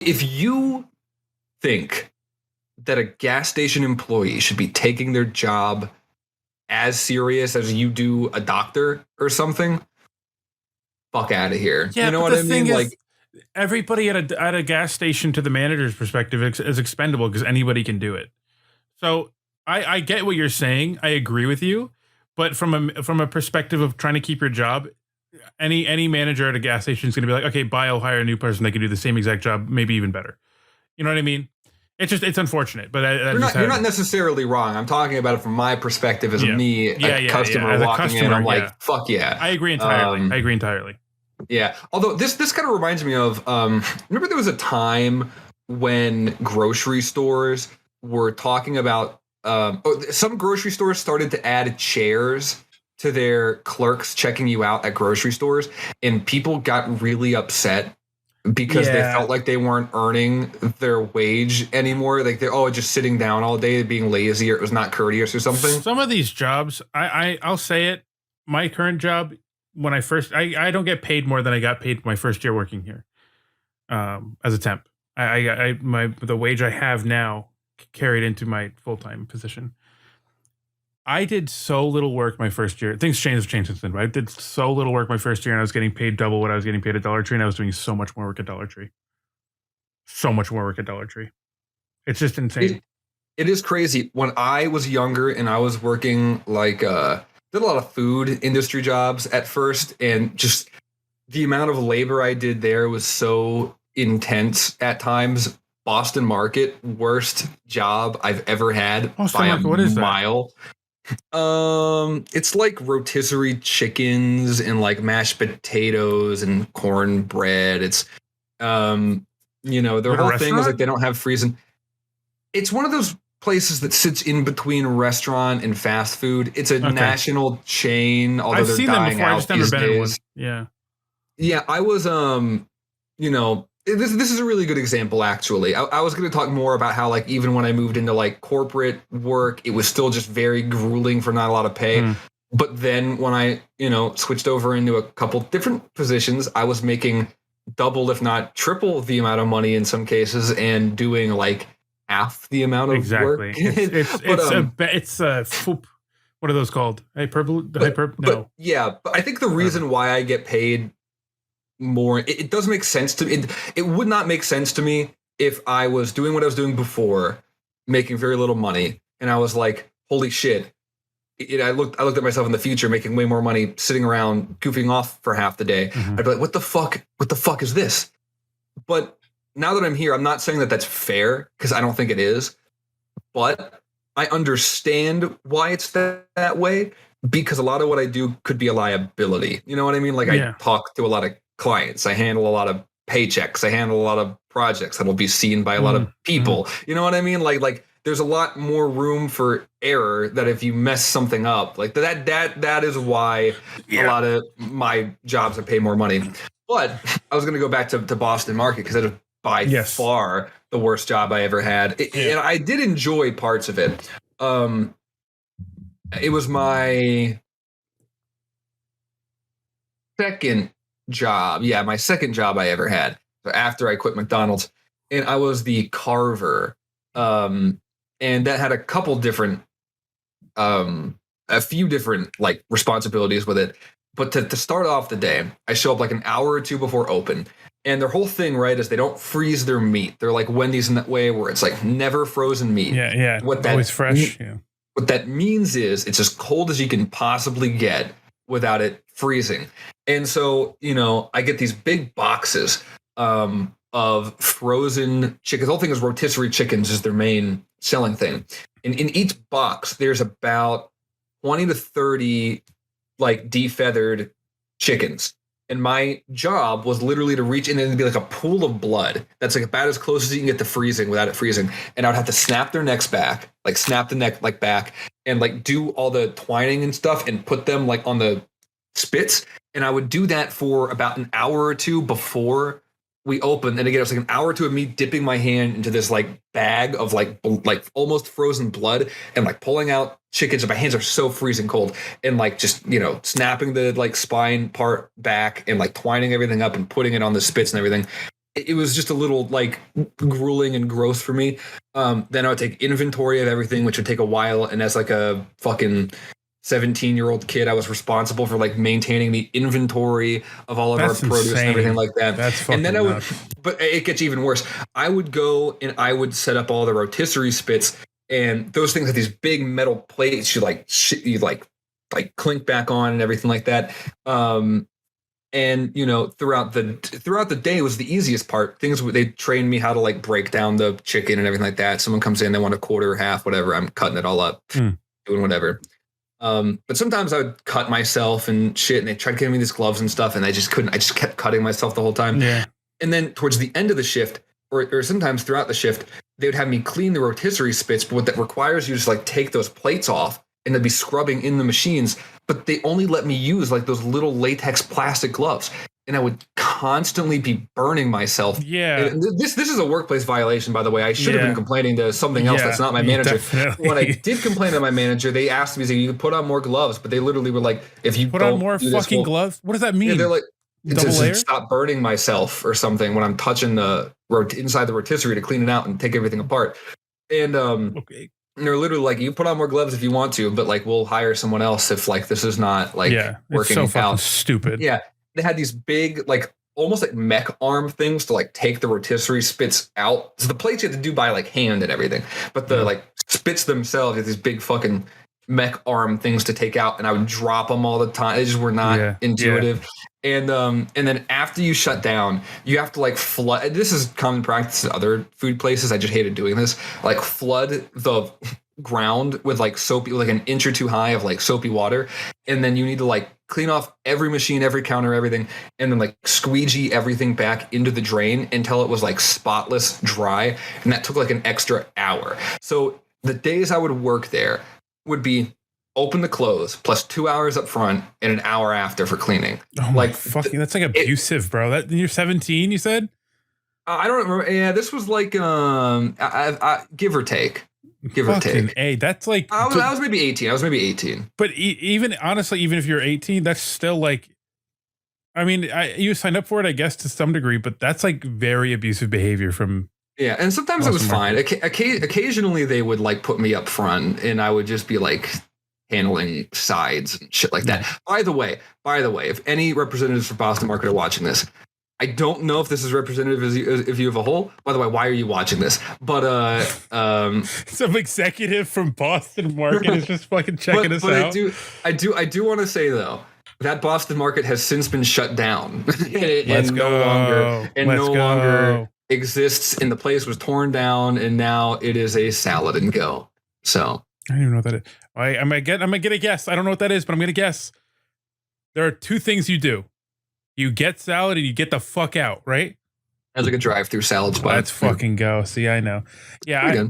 if you think that a gas station employee should be taking their job as serious as you do a doctor or something, fuck out of here. Yeah, you know but what the I thing mean? is, everybody at a gas station, to the manager's perspective, is expendable because anybody can do it. So I get what you're saying. I agree with you, but from a perspective of trying to keep your job, any manager at a gas station is going to be like, okay, bye, I'll hire a new person that can do the same exact job, maybe even better. You know what I mean? It's unfortunate, but you're not necessarily wrong. I'm talking about it from my perspective as a customer as walking in. I'm like, fuck yeah. I agree entirely. Yeah. Although this kind of reminds me of remember there was a time when grocery stores were talking about some grocery stores started to add chairs to their clerks checking you out at grocery stores, and people got really upset because they felt like they weren't earning their wage anymore. Like they're just sitting down all day, being lazy, or it was not courteous or something. Some of these jobs, I'll say it. My current job, when I don't get paid more than I got paid my first year working here, as a temp. The wage I have now carried into my full-time position. I did so little work my first year. Things changed since then, but I did so little work my first year, and I was getting paid double what I was getting paid at Dollar Tree, and I was doing so much more work at Dollar Tree. It's just insane. It is crazy. When I was younger and I was working did a lot of food industry jobs at first, and just the amount of labor I did there was so intense at times. Boston Market, worst job I've ever had by a mile. It's like rotisserie chickens and like mashed potatoes and cornbread. It's their whole thing is like they don't have freezing. It's one of those places that sits in between restaurant and fast food. It's a national chain, although I've they're seen dying them before. out I just never been in one. Yeah, I was this is a really good example, actually. I was going to talk more about how, like, even when I moved into like corporate work, it was still just very grueling for not a lot of pay. But then when I, switched over into a couple different positions, I was making double, if not triple, the amount of money in some cases, and doing like half the amount of work. It's what are those called? No. Yeah, but I think the reason why I get paid more, it does make sense to me. It would not make sense to me if I was doing what I was doing before, making very little money, and I was like, holy shit. I looked at myself in the future making way more money sitting around goofing off for half the day. I'd be like, what the fuck is this? But now that I'm here, I'm not saying that that's fair, because I don't think it is, but I understand why it's that way, because a lot of what I do could be a liability. You know what I mean? Like I talk to a lot of clients, I handle a lot of paychecks, I handle a lot of projects that will be seen by a lot of people. You know what I mean? Like there's a lot more room for error, that if you mess something up, like that is why a lot of my jobs I pay more money. But I was going to go back to Boston Market, because that is by far the worst job I ever had. And I did enjoy parts of it. It was my second job. Yeah, my second job I ever had. So after I quit McDonald's, and I was the carver. And that had a few different like responsibilities with it. But to start off the day, I show up like an hour or two before open. And their whole thing, right, is they don't freeze their meat. They're like Wendy's in that way, where it's like never frozen meat. Yeah. Always fresh. What that means is it's as cold as you can possibly get without it freezing. And so, I get these big boxes of frozen chickens. The whole thing is rotisserie chickens is their main selling thing. And in each box, there's about 20 to 30 like defeathered chickens. And my job was literally to reach in and be like a pool of blood that's like about as close as you can get to freezing without it freezing. And I would have to snap their necks back, like snap the neck like back, and like do all the twining and stuff and put them like on the spits. And I would do that for about an hour or two before we opened. And again, it was like an hour or two of me dipping my hand into this like bag of like almost frozen blood and like pulling out chickens. And my hands are so freezing cold, and like just, snapping the like spine part back and like twining everything up and putting it on the spits and everything. it was just a little like grueling and gross for me. Then I would take inventory of everything, which would take a while. And as like a fucking 17-year-old kid, I was responsible for like maintaining the inventory of all of our produce and everything like that. That's fucking and then I would, nuts. but it gets even worse. I would go and I would set up all the rotisserie spits, and those things have these big metal plates. You like clink back on and everything like that. And you know, throughout the day was the easiest part. They trained me how to like break down the chicken and everything like that. Someone comes in, they want a quarter, half, whatever. I'm cutting it all up, doing whatever. But sometimes I would cut myself and shit, and they tried to give me these gloves and stuff, and I just couldn't. I just kept cutting myself the whole time. Yeah. And then towards the end of the shift, or sometimes throughout the shift, they would have me clean the rotisserie spits, but what that requires you to just like take those plates off and they'd be scrubbing in the machines. But they only let me use like those little latex plastic gloves. And I would constantly be burning myself. Yeah. And this is a workplace violation, by the way. I should have been complaining to something else that's not my manager. Definitely. When I did complain to my manager, they asked me, you can put on more gloves, but they literally were like, if you put on more fucking gloves, what does that mean? Yeah, they're like, double layer? Stop burning myself or something when I'm touching the inside the rotisserie to clean it out and take everything apart. And okay. And they're literally like, you put on more gloves if you want to, but like we'll hire someone else if like this is not like working it's so out. fucking stupid. Yeah, they had these big like almost like mech arm things to like take the rotisserie spits out. So the plates you have to do by like hand and everything, but the like spits themselves have these big fucking mech arm things to take out, and I would drop them all the time. They just were not intuitive. And then after you shut down, you have to like flood. This is common practice in other food places. I just hated doing this. Like flood the ground with like soapy, like an inch or two high of like soapy water, and then you need to like clean off every machine, every counter, everything, and then like squeegee everything back into the drain until it was like spotless dry. And that took like an extra hour. So the days I would work there would be open to close plus 2 hours up front and an hour after for cleaning. Oh my fucking, that's like abusive, bro. That you're 17, you said? I don't remember. Yeah, this was like I give or take. Give or take. Hey, that's like I was maybe 18. But even honestly, even if you're 18, that's still like, I mean, you signed up for it, I guess, to some degree, but that's like very abusive behavior from. Yeah, and sometimes it was fine. Occasionally they would like put me up front, and I would just be like handling sides and shit like that. By the way, if any representatives for Boston Market are watching this, I don't know if this is representative of you of a whole. By the way, why are you watching this? But some executive from Boston Market is just fucking checking us out. I do want to say though, that Boston Market has since been shut down and no longer exists, and the place was torn down, and now it is a salad and go. So I don't even know what that is. I'm gonna get a guess. I don't know what that is, but I'm gonna guess. There are two things you do. You get salad and you get the fuck out, right? That's like a drive-through salad spot. Let's fucking go. See, I know. Yeah,